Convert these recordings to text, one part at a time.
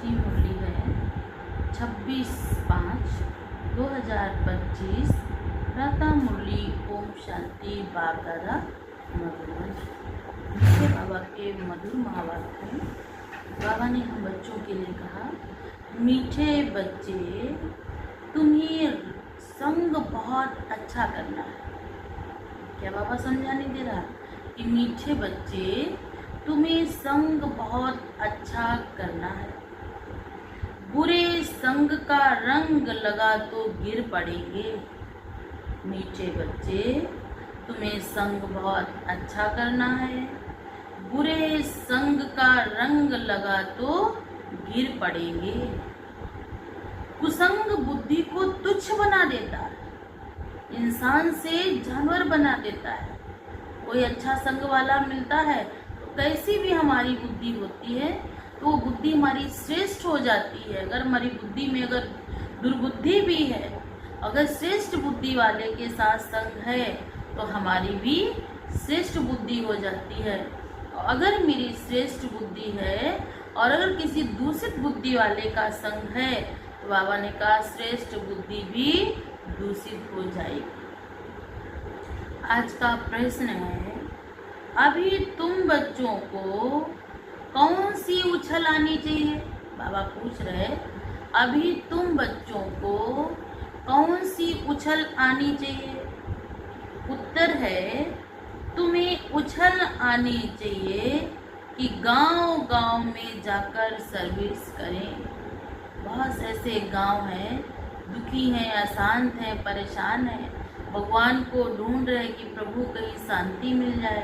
की मुरली है 26/5/2025। प्रातः मुरली ओम शांति बागरा मधुबन। मीठे बाबा के मधुर महावाक्य हैं। बाबा ने हम बच्चों के लिए कहा, मीठे बच्चे तुम्हें संग बहुत अच्छा करना है। क्या बाबा समझाने दे रहा कि मीठे बच्चे तुम्हें संग बहुत अच्छा करना है। बुरे संग का रंग लगा तो गिर पड़ेंगे। मीठे बच्चे तुम्हें संग बहुत अच्छा करना है। बुरे संग का रंग लगा तो गिर पड़ेंगे। कुसंग बुद्धि को तुच्छ बना देता है, इंसान से जानवर बना देता है। कोई अच्छा संग वाला मिलता है तो कैसी भी हमारी बुद्धि होती है तो वो बुद्धि हमारी श्रेष्ठ हो जाती है। अगर हमारी बुद्धि में अगर दुर्बुद्धि भी है, अगर श्रेष्ठ बुद्धि वाले के साथ संग है तो हमारी भी श्रेष्ठ बुद्धि हो जाती है। अगर मेरी श्रेष्ठ बुद्धि है और अगर किसी दूषित बुद्धि वाले का संग है तो बाबा ने कहा श्रेष्ठ बुद्धि भी दूषित हो जाएगी। आज का प्रश्न है, अभी तुम बच्चों को कौन सी उछल आनी चाहिए? बाबा पूछ रहे, अभी तुम बच्चों को कौन सी उछल आनी चाहिए? उत्तर है, तुम्हें उछल आनी चाहिए कि गांव-गांव में जाकर सर्विस करें। बहुत ऐसे गांव हैं, दुखी हैं, अशांत हैं, परेशान हैं, भगवान को ढूंढ रहे कि प्रभु कहीं शांति मिल जाए,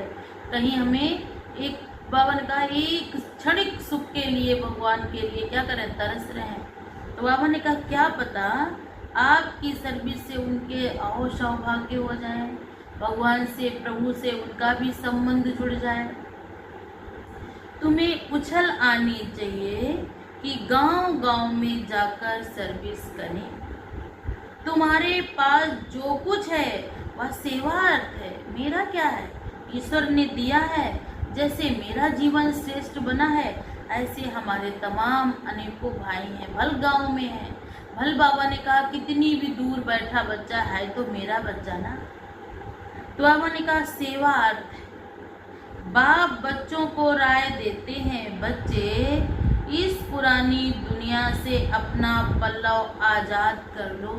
कहीं हमें एक बाबा ने कहा एक क्षणिक सुख के लिए भगवान के लिए क्या करें, तरस रहे हैं। तो बाबा ने कहा क्या पता आपकी सर्विस से उनके आओ सौभाग्य हो जाए, भगवान से प्रभु से उनका भी संबंध जुड़ जाए। तुम्हें उछल आनी चाहिए कि गांव-गांव में जाकर सर्विस करें। तुम्हारे पास जो कुछ है वह सेवार्थ है। मेरा क्या है, ईश्वर ने दिया है। जैसे मेरा जीवन श्रेष्ठ बना है ऐसे हमारे तमाम अनेकों भाई हैं, भल गांव में हैं। भल बाबा ने कहा कितनी भी दूर बैठा बच्चा है तो मेरा बच्चा ना। तो बाबा ने कहा सेवा अर्थ। बाप बच्चों को राय देते हैं, बच्चे इस पुरानी दुनिया से अपना पल्लव आजाद कर लो,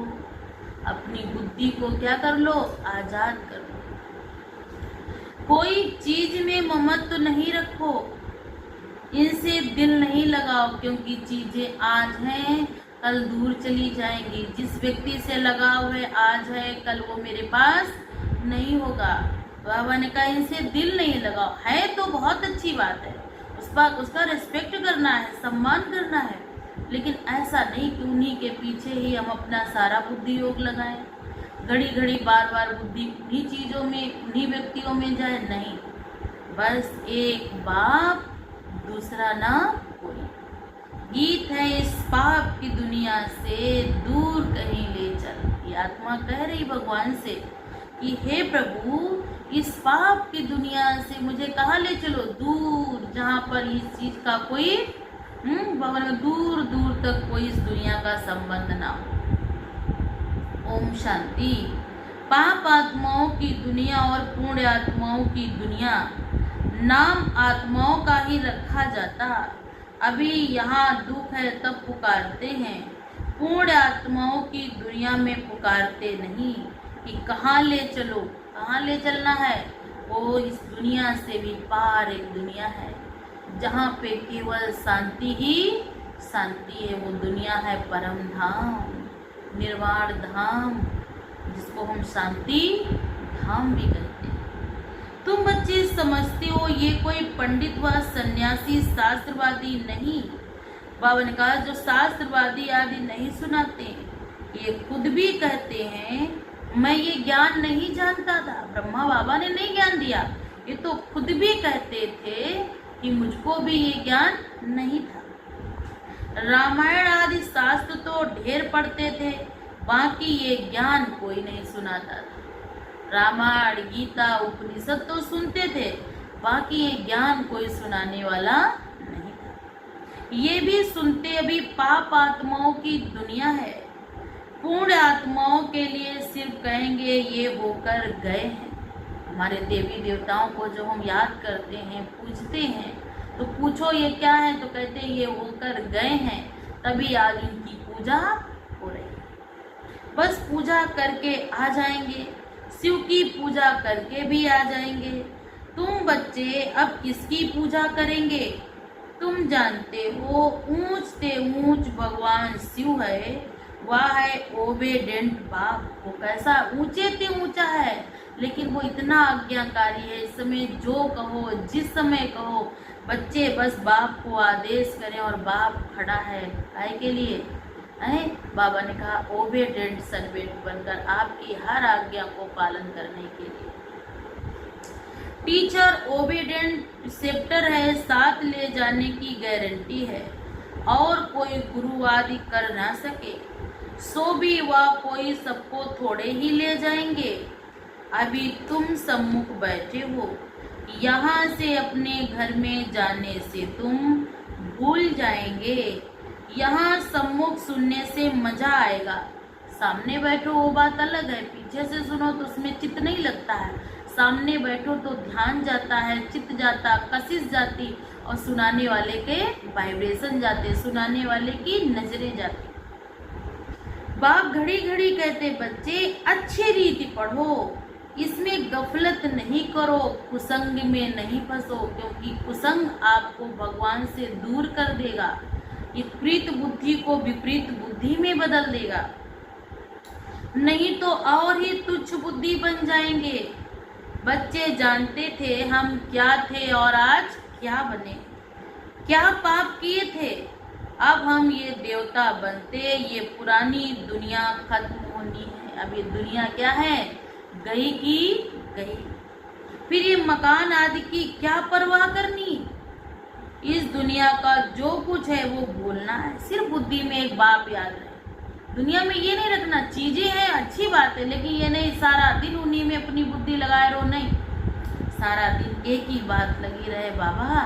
अपनी बुद्धि को क्या कर लो, आजाद कर लो। कोई चीज में ममत्व नहीं रखो, इनसे दिल नहीं लगाओ, क्योंकि चीजें आज हैं कल दूर चली जाएंगी। जिस व्यक्ति से लगाव है आज है कल वो मेरे पास नहीं होगा। बाबा ने कहा इनसे दिल नहीं लगाओ। है तो बहुत अच्छी बात है, उसका रिस्पेक्ट करना है, सम्मान करना है, लेकिन ऐसा नहीं कि उन्हीं के पीछे ही हम अपना सारा बुद्धि योग लगाएं, घड़ी घड़ी बार बार बुद्धि उन्हीं चीज़ों में उन्हीं व्यक्तियों में जाए। नहीं, बस एक बाप दूसरा ना कोई। गीत है इस पाप की दुनिया से दूर कहीं ले चल। ये आत्मा कह रही भगवान से कि हे प्रभु इस पाप की दुनिया से मुझे कहाँ ले चलो, दूर जहाँ पर इस चीज का कोई भगवान दूर दूर तक कोई इस दुनिया का संबंध ना हो। ओम शांति। पाप आत्माओं की दुनिया और पुण्य आत्माओं की दुनिया, नाम आत्माओं का ही रखा जाता। अभी यहाँ दुख है तब पुकारते हैं, पुण्य आत्माओं की दुनिया में पुकारते नहीं कि कहाँ ले चलो, कहाँ ले चलना है। वो इस दुनिया से भी पार एक दुनिया है जहाँ पे केवल शांति ही शांति है। वो दुनिया है परम धाम, निर्वाण धाम, जिसको हम शांति धाम भी कहते हैं। तुम बच्चे समझते हो ये कोई पंडित व सन्यासी शास्त्रवादी नहीं। बाबा ने कहा जो शास्त्रवादी आदि नहीं सुनाते, ये खुद भी कहते हैं मैं ये ज्ञान नहीं जानता था। ब्रह्मा बाबा ने नहीं ज्ञान दिया, ये तो खुद भी कहते थे कि मुझको भी ये ज्ञान नहीं था। रामायण आदि शास्त्र तो ढेर पढ़ते थे, बाकी ये ज्ञान कोई नहीं सुनाता था। रामायण गीता उपनिषद तो सुनते थे, बाकी ये ज्ञान कोई सुनाने वाला नहीं था। ये भी सुनते अभी पाप आत्माओं की दुनिया है। पूर्ण आत्माओं के लिए सिर्फ कहेंगे ये होकर गए हैं। हमारे देवी देवताओं को जब हम याद करते हैं, पूजते हैं, तो पूछो ये क्या है, तो कहते हैं ये होकर गए हैं, तभी आज उनकी पूजा हो रही है। बस पूजा करके आ जाएंगे, शिव की पूजा करके भी आ जाएंगे। तुम बच्चे अब किसकी पूजा करेंगे? तुम जानते हो ऊंच से ऊंच भगवान शिव है, वह है ओबेडेंट बाप। वो कैसा ऊंचे से ऊंचा है, लेकिन वो इतना आज्ञाकारी है। इस समय जो कहो, जिस समय कहो, बच्चे बस बाप को आदेश करें और बाप खड़ा है काय के लिए है। बाबा ने कहा ओबेडेंट सर्वेंट बनकर, आपकी हर आज्ञा को पालन करने के लिए। टीचर ओबेडेंट सेप्टर है, साथ ले जाने की गारंटी है, और कोई गुरु आदि कर ना सके, सो भी वह कोई सबको थोड़े ही ले जाएंगे। अभी तुम सम्मुख बैठे हो, यहाँ से अपने घर में जाने से तुम भूल जाएंगे। यहाँ सम्मुख सुनने से मजा आएगा, सामने बैठो वो बात अलग है, पीछे से सुनो तो उसमें चित्त नहीं लगता है। सामने बैठो तो ध्यान जाता है, चित्त जाता, कशिश जाती, और सुनाने वाले के वाइब्रेशन जाते, सुनाने वाले की नजरें जाती। बाप घड़ी घड़ी कहते बच्चे अच्छी रीति पढ़ो, इसमें गफलत नहीं करो, कुसंग में नहीं फंसो, क्योंकि कुसंग आपको भगवान से दूर कर देगा। ये प्रीत बुद्धि को विपरीत बुद्धि में बदल देगा, नहीं तो और ही तुच्छ बुद्धि बन जाएंगे। बच्चे जानते थे हम क्या थे और आज क्या बने, क्या पाप किए थे, अब हम ये देवता बनते। ये पुरानी दुनिया खत्म होनी है, अब ये दुनिया क्या है, गई की गई। फिर ये मकान आदि की क्या परवाह करनी, इस दुनिया का जो कुछ है वो भूलना है। सिर्फ बुद्धि में एक बाप याद रहे, दुनिया में ये नहीं रखना, चीजें हैं अच्छी बात है, लेकिन ये नहीं सारा दिन उन्हीं में अपनी बुद्धि लगाए रहो, नहीं, सारा दिन एक ही बात लगी रहे, बाबा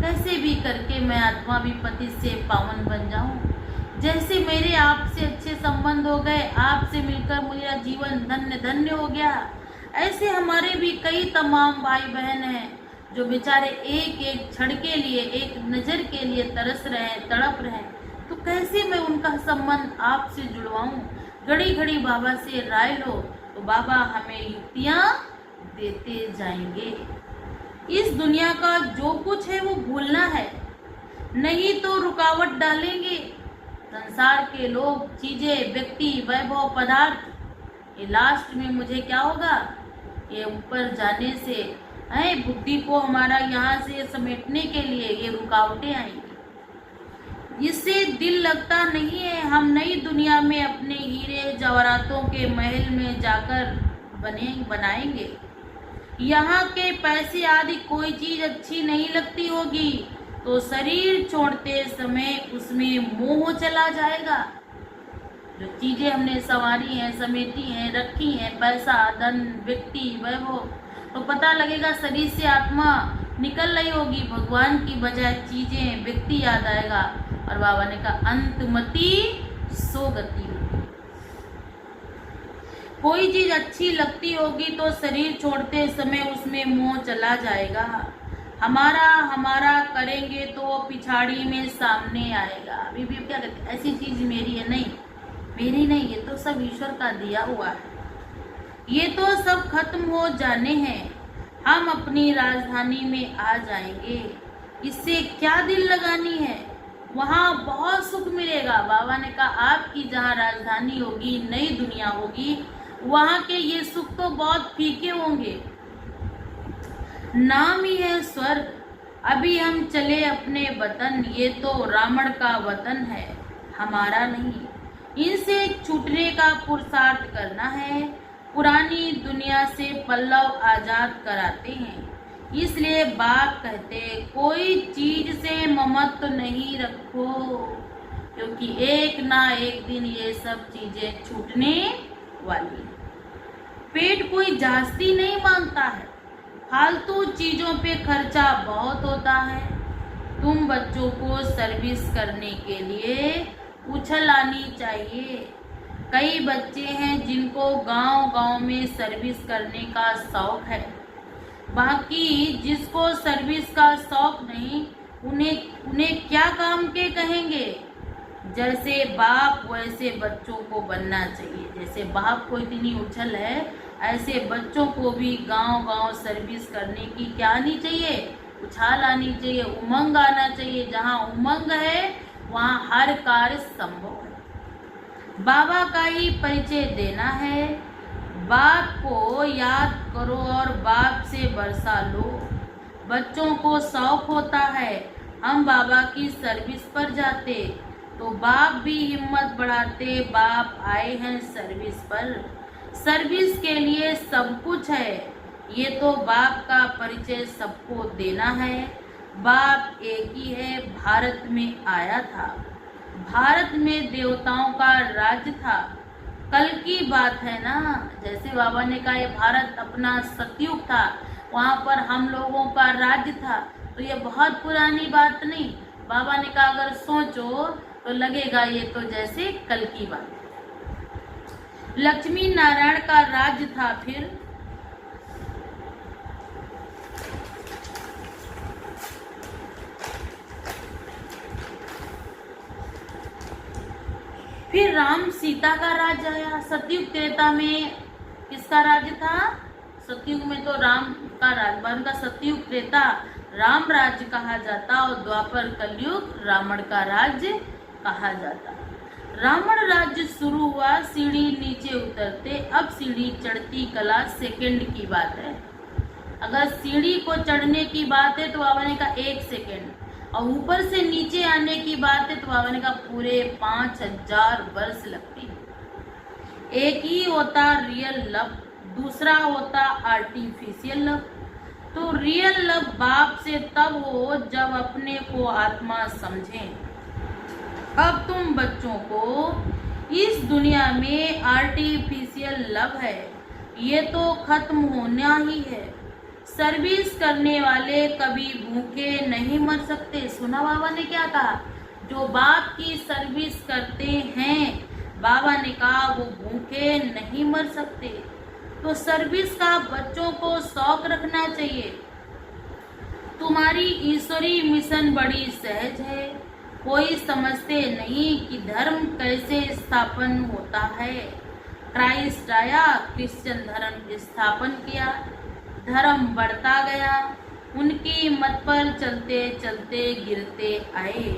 कैसे भी करके मैं आत्मा भी पति से पावन बन जाऊं, जैसे मेरे आपसे अच्छे संबंध हो गए, आपसे मिलकर मेरा जीवन धन्य धन्य हो गया, ऐसे हमारे भी कई तमाम भाई बहन हैं जो बेचारे एक एक क्षण के लिए, एक नज़र के लिए तरस रहे हैं, तड़प रहे हैं। तो कैसे मैं उनका संबंध आपसे जुड़वाऊं? घड़ी घड़ी बाबा से राय लो, तो बाबा हमें युक्तियाँ देते जाएंगे। इस दुनिया का जो कुछ है वो भूलना है, नहीं तो रुकावट डालेंगे संसार के लोग, चीजें, व्यक्ति, वैभव, पदार्थ। ये लास्ट में मुझे क्या होगा, ये ऊपर जाने से है बुद्धि को हमारा यहाँ से समेटने के लिए ये रुकावटें आएंगी। इससे दिल लगता नहीं है। हम नई दुनिया में अपने हीरे जवाहरातों के महल में जाकर बनाएंगे। यहाँ के पैसे आदि कोई चीज अच्छी नहीं लगती होगी तो शरीर छोड़ते समय उसमें मोह चला जाएगा। जो चीजें हमने संवारी हैं, समेटी हैं, रखी हैं, पैसा, धन, व्यक्ति, वैभव, तो पता लगेगा शरीर से आत्मा निकल रही होगी, भगवान की बजाय चीजें, व्यक्ति याद आएगा। और बाबा ने कहा अंतमति सो गति। कोई चीज अच्छी लगती होगी तो शरीर छोड़ते समय उसमें मोह चला जाएगा। हमारा हमारा करेंगे तो पिछाड़ी में सामने आएगा। अभी भी क्या कहते, ऐसी चीज मेरी है, नहीं मेरी नहीं, ये तो सब ईश्वर का दिया हुआ है, ये तो सब खत्म हो जाने हैं। हम अपनी राजधानी में आ जाएंगे, इससे क्या दिल लगानी है, वहाँ बहुत सुख मिलेगा। बाबा ने कहा आपकी जहाँ राजधानी होगी, नई दुनिया होगी, वहाँ के ये सुख तो बहुत फीके होंगे, नाम ही है स्वर्ग। अभी हम चले अपने वतन, ये तो रावण का वतन है, हमारा नहीं। इनसे छूटने का पुरुषार्थ करना है। पुरानी दुनिया से पल्लव आजाद कराते हैं, इसलिए बाप कहते कोई चीज से ममत्व नहीं रखो, क्योंकि एक ना एक दिन ये सब चीजें छूटने वाली है। पेट कोई जास्ती नहीं मांगता है, फालतू चीजों पे खर्चा बहुत होता है। तुम बच्चों को सर्विस करने के लिए उछल आनी चाहिए। कई बच्चे हैं जिनको गांव-गांव में सर्विस करने का शौक है, बाकी जिसको सर्विस का शौक नहीं, उन्हें क्या काम के कहेंगे। जैसे बाप वैसे बच्चों को बनना चाहिए। जैसे बाप को इतनी उछल है, ऐसे बच्चों को भी गांव-गांव सर्विस करने की क्या आनी चाहिए, उछाल आनी चाहिए, उमंग आना चाहिए। जहाँ उमंग है वहाँ हर कार्य संभव है। बाबा का ही परिचय देना है। बाप को याद करो और बाप से बरसा लो। बच्चों को शौक होता है हम बाबा की सर्विस पर जाते, तो बाप भी हिम्मत बढ़ाते, बाप आए हैं सर्विस पर। सर्विस के लिए सब कुछ है, ये तो बाप का परिचय सबको देना है। बाप एक ही है, भारत में आया था, भारत में देवताओं का राज्य था। कल की बात है ना, जैसे बाबा ने कहा ये भारत अपना सतयुग था, वहाँ पर हम लोगों का राज्य था, तो ये बहुत पुरानी बात नहीं। बाबा ने कहा अगर सोचो तो लगेगा ये तो जैसे कल की बात है। लक्ष्मी नारायण का राज्य था। फिर राम सीता का राज्य आया। सतयुग त्रेता में किसका राज्य था? सतयुग में तो राम का राज्य, का सतयुग त्रेता राम राज्य कहा जाता और द्वापर कलयुग रावण का राज्य कहा जाता। रावण राज्य शुरू हुआ सीढ़ी नीचे उतरते, अब सीढ़ी चढ़ती कला सेकंड की बात है। अगर सीढ़ी को चढ़ने की बात है तो बाबा ने कहा 1 सेकंड, और ऊपर से नीचे आने की बात है तो बाबा ने कहा पूरे 5000 वर्ष लगते हैं। एक ही होता रियल लव, दूसरा होता आर्टिफिशियल लव। तो रियल लव बाप से तब हो जब अपने को आत्मा समझें। अब तुम बच्चों को इस दुनिया में आर्टिफिशियल लव है, ये तो खत्म होना ही है। सर्विस करने वाले कभी भूखे नहीं मर सकते। सुना बाबा ने क्या कहा? जो बाप की सर्विस करते हैं, बाबा ने कहा वो भूखे नहीं मर सकते। तो सर्विस का बच्चों को शौक रखना चाहिए। तुम्हारी ईश्वरी मिशन बड़ी सहज है। कोई समझते नहीं कि धर्म कैसे स्थापन होता है। क्राइस्ट आया, क्रिश्चियन धर्म स्थापन किया, धर्म बढ़ता गया, उनकी मत पर चलते चलते गिरते आए।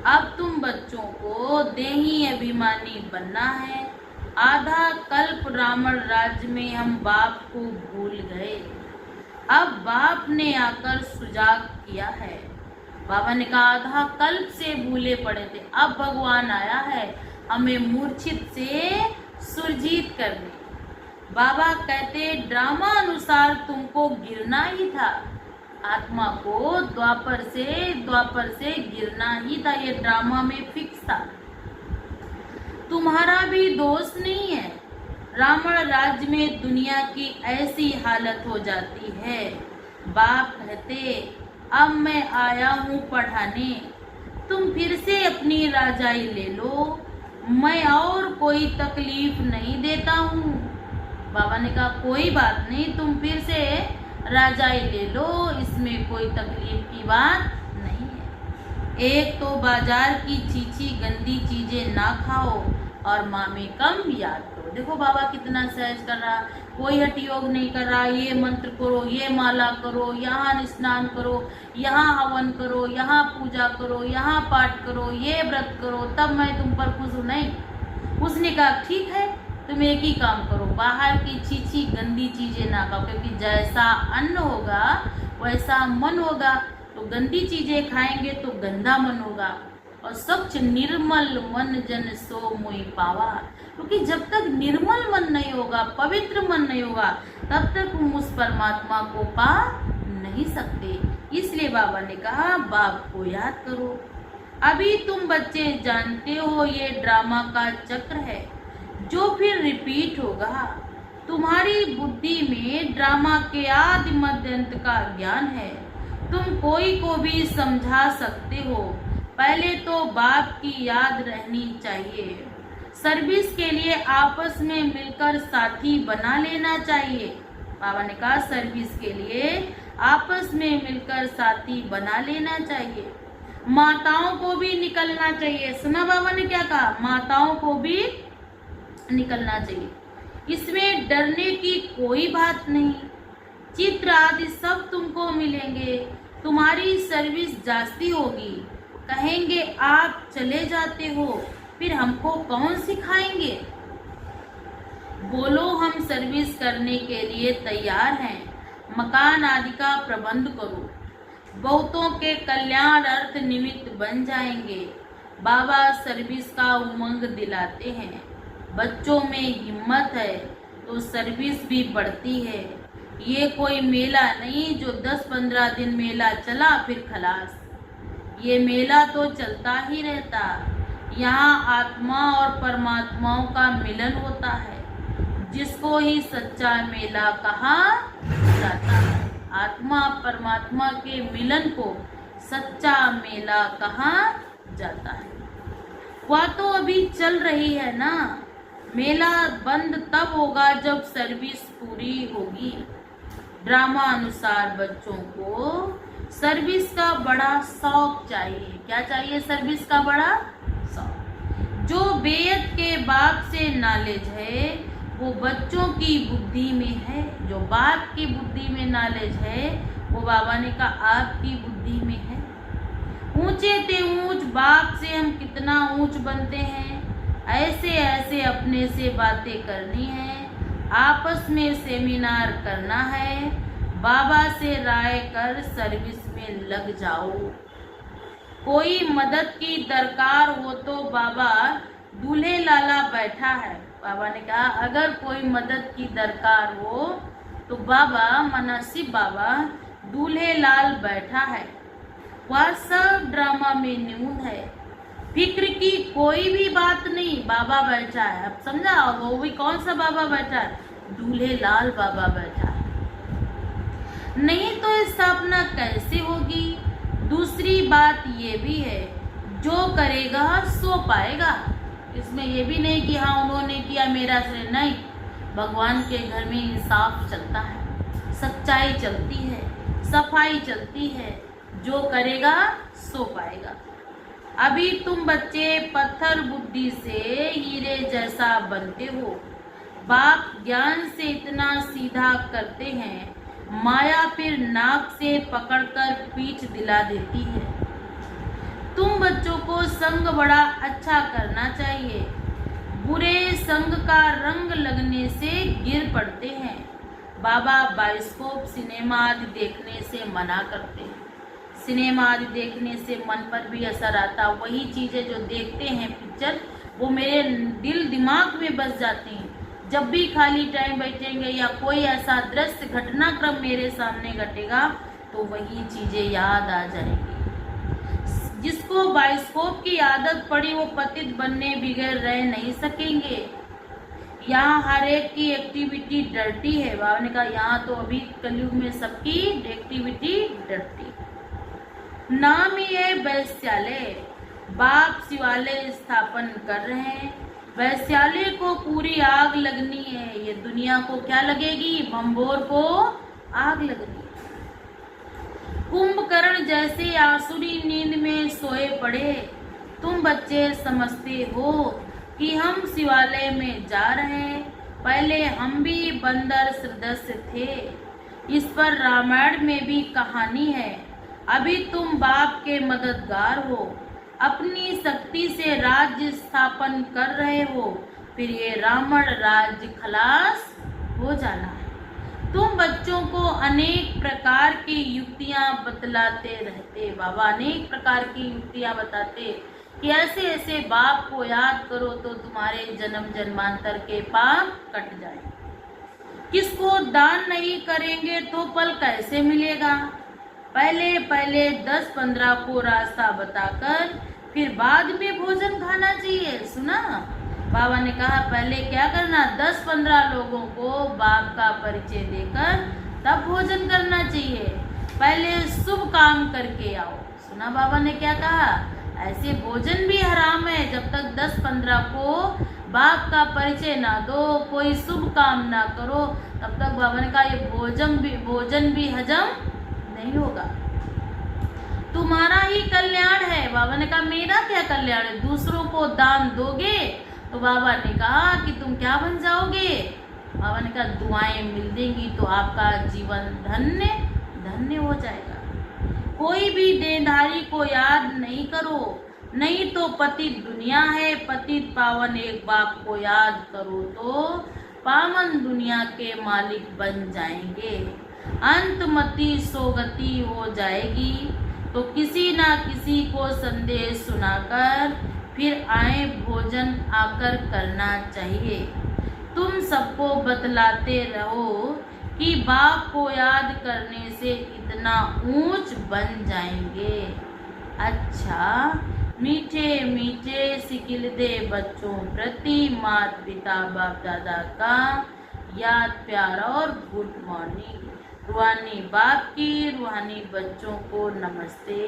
अब तुम बच्चों को देही अभिमानी बनना है। आधा कल्प रावण राज्य में हम बाप को भूल गए, अब बाप ने आकर सुजाग किया है। बाबा ने कहा आधा कल्प से भूले पड़े थे, अब भगवान आया है हमें मूर्छित से सुरजीत करने। बाबा कहते ड्रामा अनुसार तुमको गिरना ही था। आत्मा को द्वापर से गिरना ही था, ये ड्रामा में फिक्स था। तुम्हारा भी दोष नहीं है। रावण राज्य में दुनिया की ऐसी हालत हो जाती है। बाप कहते अब मैं आया हूँ पढ़ाने, तुम फिर से अपनी राजाई ले लो, मैं और कोई तकलीफ नहीं देता हूँ। बाबा ने कहा कोई बात नहीं, तुम फिर से राजाई ले लो, इसमें कोई तकलीफ की बात नहीं है। एक तो बाजार की चीची गंदी चीजें ना खाओ और माँ में कम याद करो। देखो बाबा कितना सहज कर रहा, कोई हठ योग नहीं कर रहा। ये मंत्र करो, ये माला करो, यहाँ स्नान करो, यहाँ हवन करो, यहाँ पूजा करो, यहाँ पाठ करो, ये व्रत करो, तब मैं तुम पर खुश हूँ। नहीं, उसने कहा ठीक है, तुम एक ही काम करो, बाहर की चीची गंदी चीजें ना खाओ, क्योंकि जैसा अन्न होगा वैसा मन होगा। तो गंदी चीजें खाएंगे तो गंदा मन होगा। और स्वच्छ निर्मल मन जन सो मोहि पावा, क्योंकि जब तक निर्मल मन नहीं होगा, पवित्र मन नहीं होगा, तब तक हम उस परमात्मा को पा नहीं सकते। इसलिए बाबा ने कहा बाप को याद करो। अभी तुम बच्चे जानते हो ये ड्रामा का चक्र है जो फिर रिपीट होगा। तुम्हारी बुद्धि में ड्रामा के आदि मध्य अंत का ज्ञान है। तुम कोई को भी समझा सकते हो, पहले तो बाप की याद रहनी चाहिए। सर्विस के लिए आपस में मिलकर साथी बना लेना चाहिए। बाबा ने कहा सर्विस के लिए आपस में मिलकर साथी बना लेना चाहिए। माताओं को भी निकलना चाहिए। सुना बाबा ने क्या कहा? माताओं को भी निकलना चाहिए। इसमें डरने की कोई बात नहीं। चित्र आदि सब तुमको मिलेंगे। तुम्हारी सर्विस जास्ती होगी। कहेंगे आप चले जाते हो, फिर हमको कौन सिखाएंगे? बोलो हम सर्विस करने के लिए तैयार हैं। मकान आदि का प्रबंध करो। बहुतों के कल्याण अर्थ निमित्त बन जाएंगे। बाबा सर्विस का उमंग दिलाते हैं। बच्चों में हिम्मत है तो सर्विस भी बढ़ती है। ये कोई मेला नहीं जो 10-15 दिन मेला चला फिर खलास। ये मेला तो चलता ही रहता। यहाँ आत्मा और परमात्माओं का मिलन होता है, जिसको ही सच्चा मेला कहा जाता है। आत्मा परमात्मा के मिलन को सच्चा मेला कहा जाता है। वह तो अभी चल रही है ना। मेला बंद तब होगा जब सर्विस पूरी होगी। ड्रामा अनुसार बच्चों को सर्विस का बड़ा शौक चाहिए। क्या चाहिए? सर्विस का बड़ा शौक। जो बेयत के बाप से नॉलेज है वो बच्चों की बुद्धि में है। जो बाप की बुद्धि में नॉलेज है वो बाबा ने कहा आपकी बुद्धि में है। ऊंचे ते ऊंच बाप से हम कितना ऊंच बनते हैं। ऐसे ऐसे अपने से बातें करनी है। आपस में सेमिनार करना है। बाबा से राय कर सर्विस में लग जाओ। कोई मदद की दरकार हो तो बाबा दूल्हे लाला बैठा है। बाबा ने कहा अगर कोई मदद की दरकार हो तो बाबा मनसिब बाबा दूल्हे लाल बैठा है। वह सब ड्रामा में न्यून है। फिक्र की कोई भी बात नहीं। बाबा बैठा है। अब समझा? वो भी कौन सा बाबा बैठा है? दूल्हे लाल बाबा बैठा है। नहीं तो स्थापना कैसे होगी? दूसरी बात ये भी है जो करेगा सो पाएगा। इसमें ये भी नहीं कि हाँ उन्होंने किया मेरा से नहीं। भगवान के घर में इंसाफ चलता है, सच्चाई चलती है, सफाई चलती है। जो करेगा सो पाएगा। अभी तुम बच्चे पत्थर बुद्धि से हीरे जैसा बनते हो। बाप ज्ञान से इतना सीधा करते हैं, माया फिर नाक से पकड़कर पीठ दिला देती है। तुम बच्चों को संग बड़ा अच्छा करना चाहिए। बुरे संग का रंग लगने से गिर पड़ते हैं। बाबा बायोस्कोप सिनेमा आदि देखने से मना करते हैं। सिनेमा आदि देखने से मन पर भी असर आता। वही चीज़ें जो देखते हैं पिक्चर वो मेरे दिल दिमाग में बस जाती हैं। जब भी खाली टाइम बैठेंगे या कोई ऐसा दृश्य घटनाक्रम मेरे सामने घटेगा तो वही चीज़ें याद आ जाएंगी। जिसको बायोस्कोप की आदत पड़ी वो पतित बनने बगैर रह नहीं सकेंगे। यहाँ हर एक की एक्टिविटी डरती है। बाबा ने कहा यहाँ तो अभी कलयुग में सबकी एक्टिविटी डरती। नाम ही है वैश्यालय। बाप शिवालय स्थापन कर रहे हैं। वैश्यालय को पूरी आग लगनी है। ये दुनिया को क्या लगेगी? भंबोर को आग लगनी। कुंभकर्ण जैसे आसुरी नींद में सोए पड़े। तुम बच्चे समझते हो कि हम शिवालय में जा रहे हैं। पहले हम भी बंदर सदस्य थे। इस पर रामायण में भी कहानी है। अभी तुम बाप के मददगार हो। अपनी शक्ति से राज्य स्थापन कर रहे हो। फिर ये रावण राज्य खलास हो जाना है। तुम बच्चों को अनेक प्रकार की युक्तियां बतलाते रहते। बाबा अनेक प्रकार की युक्तियां बताते कि ऐसे ऐसे बाप को याद करो तो तुम्हारे जन्म जन्मांतर के पाप कट जाए। किसको दान नहीं करेंगे तो फल कैसे मिलेगा? पहले पहले 10-15 को रास्ता बताकर फिर बाद में भोजन खाना चाहिए। सुना? बाबा ने कहा पहले क्या करना? 10-15 लोगों को बाप का परिचय देकर तब भोजन करना चाहिए। पहले शुभ काम करके आओ। सुना बाबा ने क्या कहा? ऐसे भोजन भी हराम है। जब तक 10-15 को बाप का परिचय ना दो, कोई शुभ काम ना करो, तब तक बाबा ने कहा ये भोजन भी हजम नहीं होगा। तुम्हारा ही कल्याण है। बाबा ने कहा मेरा क्या कल्याण है? दूसरों को दान दोगे तो बाबा ने कहा कि तुम क्या बन जाओगे? बाबा ने कहा दुआएं मिल देंगी तो आपका जीवन धन्य धन्य हो जाएगा। कोई भी देनधारी को याद नहीं करो, नहीं तो पतित दुनिया है। पतित पावन एक बाप को याद करो तो पावन दुनिया के मालिक बन जाएंगे। अंतमति सोगति हो जाएगी। तो किसी ना किसी को संदेश सुनाकर फिर आए भोजन आकर करना चाहिए। तुम सबको बतलाते रहो कि बाप को याद करने से इतना ऊंच बन जाएंगे। अच्छा, मीठे मीठे सिकिलदे बच्चों प्रति माता पिता बाप दादा का याद प्यार और गुड मॉर्निंग। रूहानी बाप की रूहानी बच्चों को नमस्ते।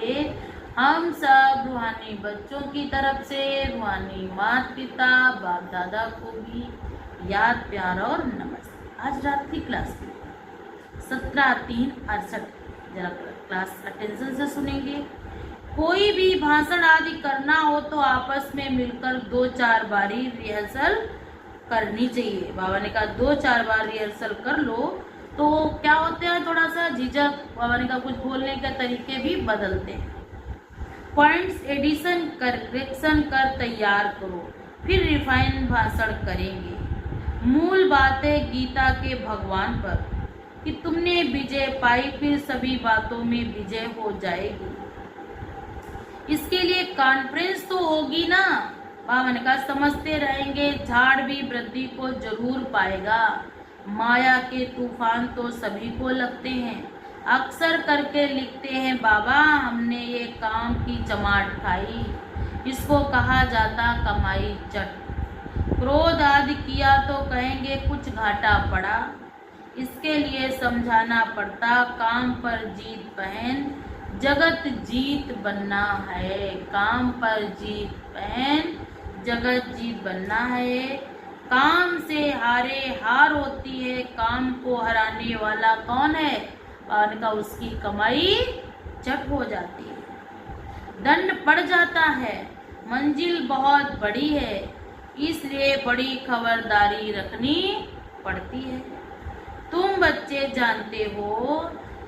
हम सब रूहानी बच्चों की तरफ से रूहानी माता पिता बाप दादा को भी याद प्यार और नमस्ते। आज रात की क्लास में 17-3-68 जरा क्लास अटेंशन से सुनेंगे। कोई भी भाषण आदि करना हो तो आपस में मिलकर 2-4 बारी रिहर्सल करनी चाहिए। बाबा ने कहा 2-4 बार रिहर्सल कर लो तो क्या होता है, थोड़ा सा झिझक, बाबा ने कहा कुछ बोलने के तरीके भी बदलते हैं। पॉइंट्स एडिशन करेक्शन कर तैयार करो, फिर रिफाइन भाषण करेंगे। मूल बातें गीता के भगवान पर कि तुमने विजय पाई, फिर सभी बातों में विजय हो जाएगी। इसके लिए कॉन्फ्रेंस तो होगी ना। बाबा ने कहा समझते रहेंगे, झाड़ भी वृद्धि को जरूर पाएगा। माया के तूफान तो सभी को लगते हैं। अक्सर करके लिखते हैं बाबा हमने ये काम की चमाट खाई, इसको कहा जाता कमाई चट। क्रोध आदि किया तो कहेंगे कुछ घाटा पड़ा, इसके लिए समझाना पड़ता काम पर जीत पहन जगत जीत बनना है। काम पर जीत पहन जगत जीत बनना है। काम से हारे हार होती है, काम को हराने वाला कौन है? और का उसकी कमाई चट हो जाती है, दंड पड़ जाता है। मंजिल बहुत बड़ी है, इसलिए बड़ी खबरदारी रखनी पड़ती है। तुम बच्चे जानते हो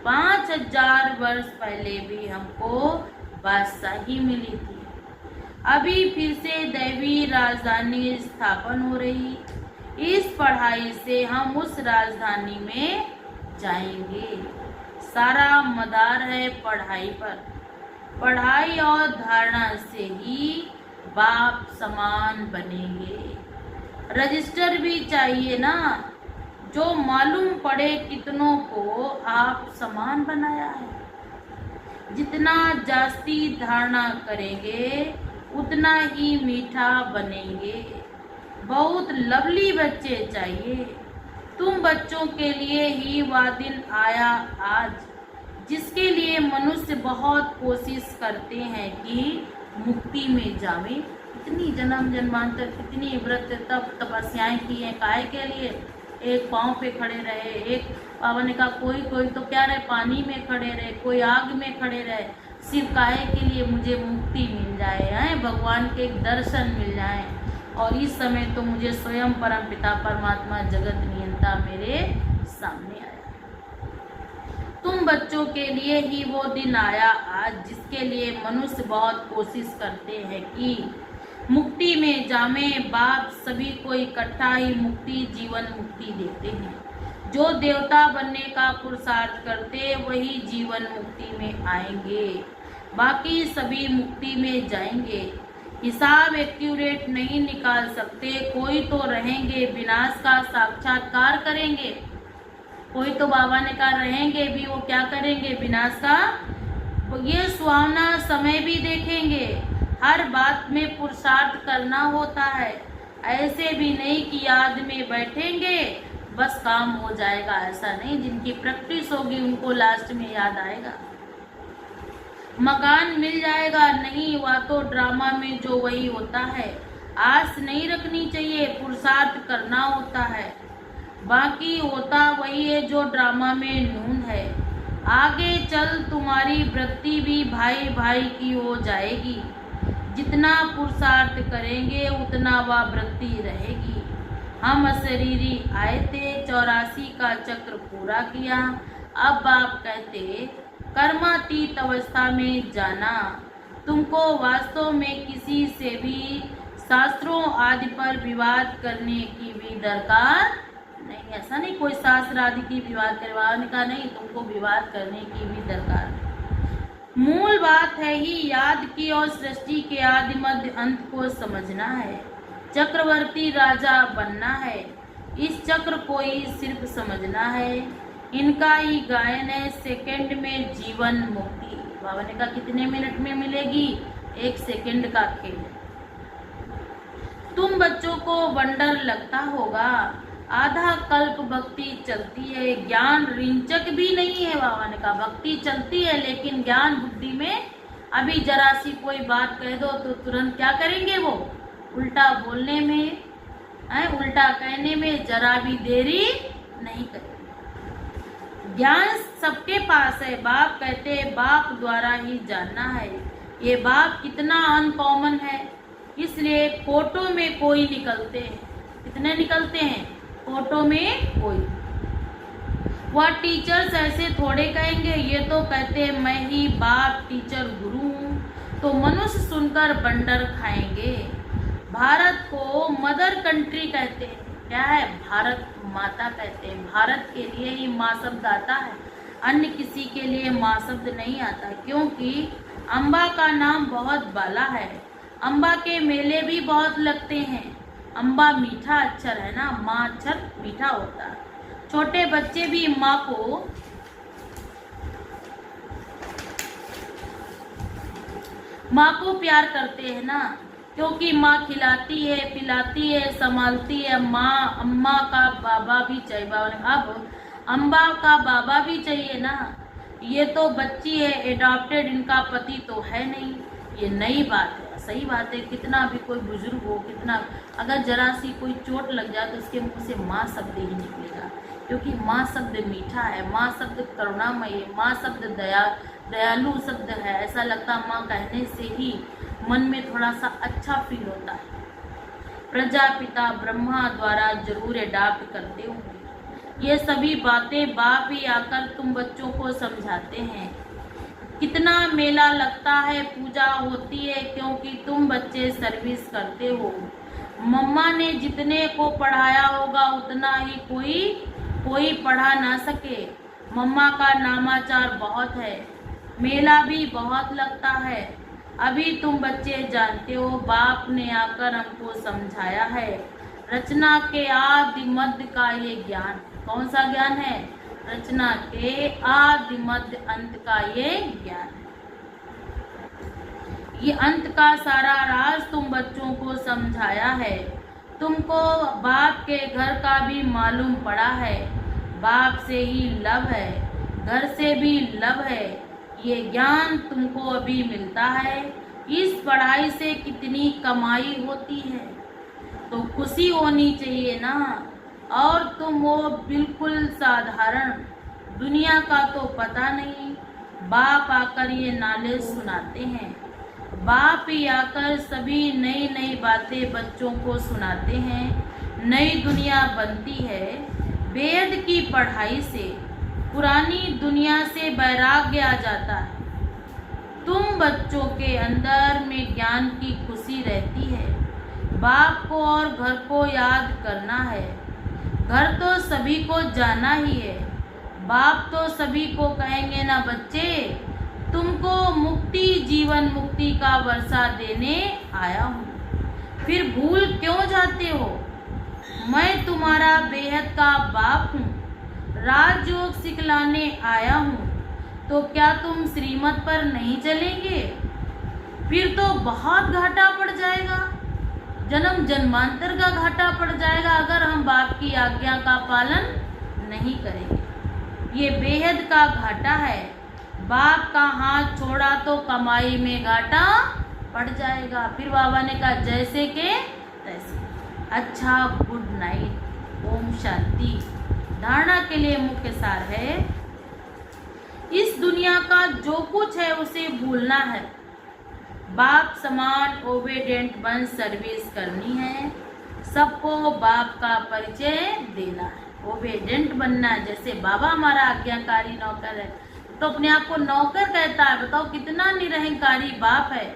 5000 वर्ष पहले भी हमको बादशाही मिली थी। अभी फिर से दैवी राजधानी स्थापन हो रही। इस पढ़ाई से हम उस राजधानी में जाएंगे। सारा मदार है पढ़ाई पर। पढ़ाई और धारणा से ही बाप समान बनेंगे। रजिस्टर भी चाहिए ना, जो मालूम पड़े कितनों को आप समान बनाया है। जितना जास्ती धारणा करेंगे उतना ही मीठा बनेंगे। बहुत लवली बच्चे चाहिए। तुम बच्चों के लिए ही वह दिन आया आज, जिसके लिए मनुष्य बहुत कोशिश करते हैं कि मुक्ति में जावे। कितनी जन्म जन्मांतर, कितनी व्रत तप तपस्याएं की हैं, काहे के लिए? एक पाँव पे खड़े रहे, एक बाबा ने कहा कोई तो क्या रहे पानी में खड़े रहे, कोई आग में खड़े रहे, सिर्फ काहे के लिए मुझे मुक्ति मिल जाए, हैं भगवान के दर्शन मिल जाए। और इस समय तो मुझे स्वयं परम पिता परमात्मा जगत नियंता मेरे सामने आया। तुम बच्चों के लिए ही वो दिन आया आज, जिसके लिए मनुष्य बहुत कोशिश करते हैं कि मुक्ति में जामे। बाप सभी को इकट्ठा ही मुक्ति जीवन मुक्ति देते हैं। जो देवता बनने का पुरुषार्थ करते वही जीवन मुक्ति में आएंगे, बाकी सभी मुक्ति में जाएंगे। हिसाब एक्यूरेट नहीं निकाल सकते। कोई तो रहेंगे विनाश का साक्षात्कार करेंगे, कोई तो बाबा ने कहा रहेंगे भी, वो क्या करेंगे? विनाश का ये सुहावना समय भी देखेंगे। हर बात में पुरुषार्थ करना होता है। ऐसे भी नहीं कि याद में बैठेंगे बस काम हो जाएगा, ऐसा नहीं। जिनकी प्रैक्टिस होगी उनको लास्ट में याद आएगा। मकान मिल जाएगा नहीं, वह तो ड्रामा में जो वही होता है। आस नहीं रखनी चाहिए, पुरुषार्थ करना होता है। बाकी होता वही है जो ड्रामा में नून है। आगे चल तुम्हारी वृत्ति भी भाई भाई की हो जाएगी। जितना पुरुषार्थ करेंगे उतना वह वृत्ति रहेगी। हम अशरीरी आए थे, 84 का चक्र पूरा किया। अब आप कहते कर्मातीत अवस्था में जाना। तुमको वास्तव में किसी से भी शास्त्रों आदि पर विवाद करने की भी दरकार नहीं। ऐसा नहीं कोई शास्त्र आदि की विवाद करवाने का नहीं, तुमको विवाद करने की भी दरकार नहीं। मूल बात है ही याद की और सृष्टि के आदि मध्य अंत को समझना है। चक्रवर्ती राजा बनना है, इस चक्र को ही सिर्फ समझना है। इनका ही गायन है सेकंड में जीवन मुक्ति। बाबा ने कहा कितने मिनट में मिलेगी? 1 सेकंड का खेल। तुम बच्चों को वंडर लगता होगा, आधा कल्प भक्ति चलती है, ज्ञान रिंचक भी नहीं है। बाबा ने कहा भक्ति चलती है लेकिन ज्ञान बुद्धि में अभी जरा सी कोई बात कह दो तो तुरंत क्या करेंगे वो? उल्टा बोलने में, उल्टा कहने में जरा भी देरी नहीं करेंगे। ज्ञान सबके पास है। बाप कहते हैं बाप द्वारा ही जानना है। ये बाप कितना अनकॉमन है, इसलिए फोटो में कोई निकलते हैं। कितने निकलते हैं? फोटो में कोई। वह टीचर्स ऐसे थोड़े कहेंगे, ये तो कहते हैं मैं ही बाप टीचर गुरु हूँ, तो मनुष्य सुनकर बंडर खाएंगे। भारत को मदर कंट्री कहते हैं। क्या है? भारत माता कहते हैं। भारत के लिए ही माँ शब्द आता है, अन्य किसी के लिए माँ शब्द नहीं आता, क्योंकि अम्बा का नाम बहुत बाला है। अम्बा के मेले भी बहुत लगते हैं। अम्बा मीठा अक्षर है ना, माँ अक्षर मीठा होता है। छोटे बच्चे भी माँ को प्यार करते हैं ना, क्योंकि माँ खिलाती है, पिलाती है, संभालती है। माँ अम्मा का बाबा भी चाहिए। अब अम्बा का बाबा भी चाहिए ना। ये तो बच्ची है, एडॉप्टेड, इनका पति तो है नहीं। ये नई बात है, सही बात है। कितना भी कोई बुजुर्ग हो, कितना अगर जरा सी कोई चोट लग जाए तो उसके मुंह से माँ शब्द ही निकलेगा, क्योंकि माँ शब्द मीठा है, माँ शब्द करुणामय है, माँ शब्द दयालु शब्द है। ऐसा लगता माँ कहने से ही मन में थोड़ा सा अच्छा फील होता है। प्रजापिता ब्रह्मा द्वारा जरूर अडॉप्ट करते होंगे। ये सभी बातें बाप ही आकर तुम बच्चों को समझाते हैं। कितना मेला लगता है, पूजा होती है, क्योंकि तुम बच्चे सर्विस करते हो। मम्मा ने जितने को पढ़ाया होगा उतना ही कोई पढ़ा ना सके। मम्मा का नामाचार बहुत है, मेला भी बहुत लगता है। अभी तुम बच्चे जानते हो, बाप ने आकर हमको समझाया है। रचना के आदि मध्य का ये ज्ञान। कौन सा ज्ञान है? रचना के आदि मध्य अंत का ये ज्ञान। ये अंत का सारा राज तुम बच्चों को समझाया है। तुमको बाप के घर का भी मालूम पड़ा है। बाप से ही लव है, घर से भी लव है। ये ज्ञान तुमको अभी मिलता है। इस पढ़ाई से कितनी कमाई होती है, तो खुशी होनी चाहिए ना। और तुम हो बिल्कुल साधारण, दुनिया का तो पता नहीं। बाप आकर ये नॉलेज सुनाते हैं। बाप ही आकर सभी नई नई बातें बच्चों को सुनाते हैं। नई दुनिया बनती है वेद की पढ़ाई से। पुरानी दुनिया से वैराग्य आ जाता है। तुम बच्चों के अंदर में ज्ञान की खुशी रहती है। बाप को और घर को याद करना है। घर तो सभी को जाना ही है। बाप तो सभी को कहेंगे ना, बच्चे तुमको मुक्ति, जीवन मुक्ति का वर्षा देने आया हूँ, फिर भूल क्यों जाते हो? मैं तुम्हारा बेहद का बाप हूँ, राजयोग सिखलाने आया हूँ। तो क्या तुम श्रीमत पर नहीं चलेंगे? फिर तो बहुत घाटा पड़ जाएगा। जन्म जन्मांतर का घाटा पड़ जाएगा अगर हम बाप की आज्ञा का पालन नहीं करेंगे। ये बेहद का घाटा है। बाप का हाथ छोड़ा तो कमाई में घाटा पड़ जाएगा। फिर बाबा ने कहा जैसे के तैसे। अच्छा, गुड नाइट, ओम शांति। धारणा के लिए मुख्य सार है, इस दुनिया का जो कुछ है उसे भूलना है। बाप समान ओबेडेंट बन सर्विस करनी है। सबको बाप का परिचय देना है, ओबेडेंट बनना है। जैसे बाबा हमारा आज्ञाकारी नौकर है तो अपने आप को नौकर कहता है। बताओ कितना निरहंकारी बाप है,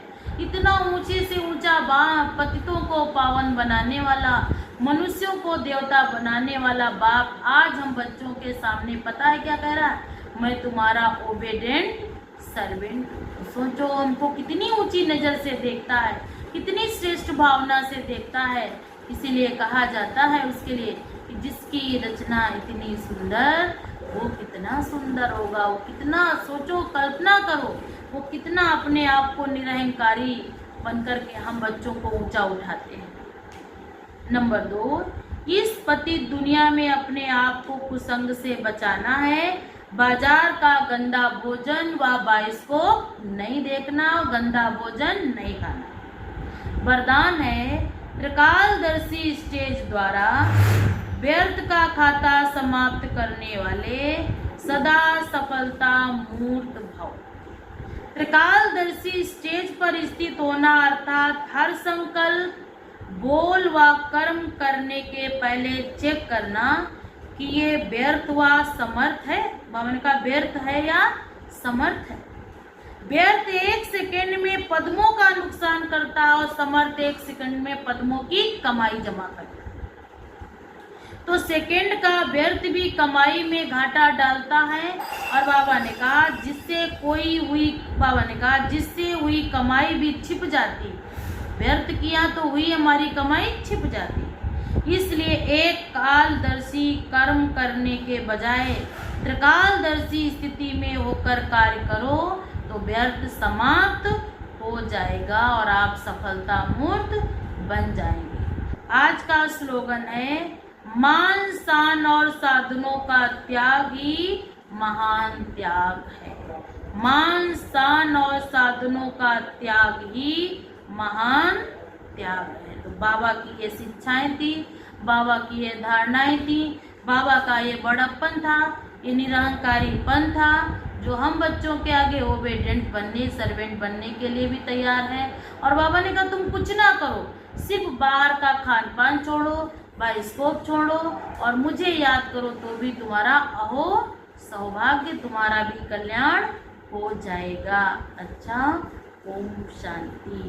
इतना ऊंचे से ऊंचा बाप, पतितों को पावन बनाने वाला, मनुष्यों को देवता बनाने वाला बाप आज हम बच्चों के सामने पता है क्या कह रहा है, मैं तुम्हारा ओबेडेंट सर्वेंट। सोचो हमको कितनी ऊंची नजर से देखता है, कितनी श्रेष्ठ भावना से देखता है। इसीलिए कहा जाता है उसके लिए कि जिसकी रचना इतनी सुंदर वो कितना सुंदर होगा, वो कितना, सोचो कल्पना करो, वो कितना अपने आप को निरहंकारी बनकर के हम बच्चों को ऊंचा उठाते हैं। नंबर 2, इस पतित दुनिया में अपने आप को कुसंग से बचाना है। बाजार का गंदा भोजन व बाइस्कोप नहीं देखना, गंदा भोजन नहीं खाना। वरदान है, त्रिकालदर्शी स्टेज द्वारा व्यर्थ का खाता समाप्त करने वाले सदा सफलता मूर्त भव। त्रिकालदर्शी स्टेज पर स्थित होना अर्थात हर संकल्प, बोल व कर्म करने के पहले चेक करना कि ये व्यर्थ व समर्थ है। बाबा ने कहा व्यर्थ है या समर्थ है। व्यर्थ 1 सेकेंड में पद्मों का नुकसान करता है और समर्थ 1 सेकेंड में पद्मों की कमाई जमा करता है। तो सेकेंड का व्यर्थ भी कमाई में घाटा डालता है। और बाबा ने कहा जिससे हुई कमाई भी छिप जाती, व्यर्थ किया तो हुई हमारी कमाई छिप जाती। इसलिए एक कालदर्शी कर्म करने के बजाय त्रिकालदर्शी स्थिति में होकर कार्य करो तो व्यर्थ समाप्त हो जाएगा और आप सफलता मूर्त बन जाएंगे। आज का स्लोगन है, मान शान और साधनों का त्याग ही महान त्याग है। मान शान और साधनों का त्याग ही महान त्याग है। तो बाबा की ये शिक्षाएं थी, बाबा की ये धारणाएं थी, बाबा का ये बड़प्पन था, ये निरहंकारीपन था जो हम बच्चों के आगे ओबेडेंट बनने, सर्वेंट बनने के लिए भी तैयार है। और बाबा ने कहा तुम कुछ ना करो, सिर्फ बाहर का खान पान छोड़ो, बाइस्कोप छोड़ो और मुझे याद करो तो भी तुम्हारा अहो सौभाग्य, तुम्हारा भी कल्याण हो जाएगा। अच्छा, ओम शांति।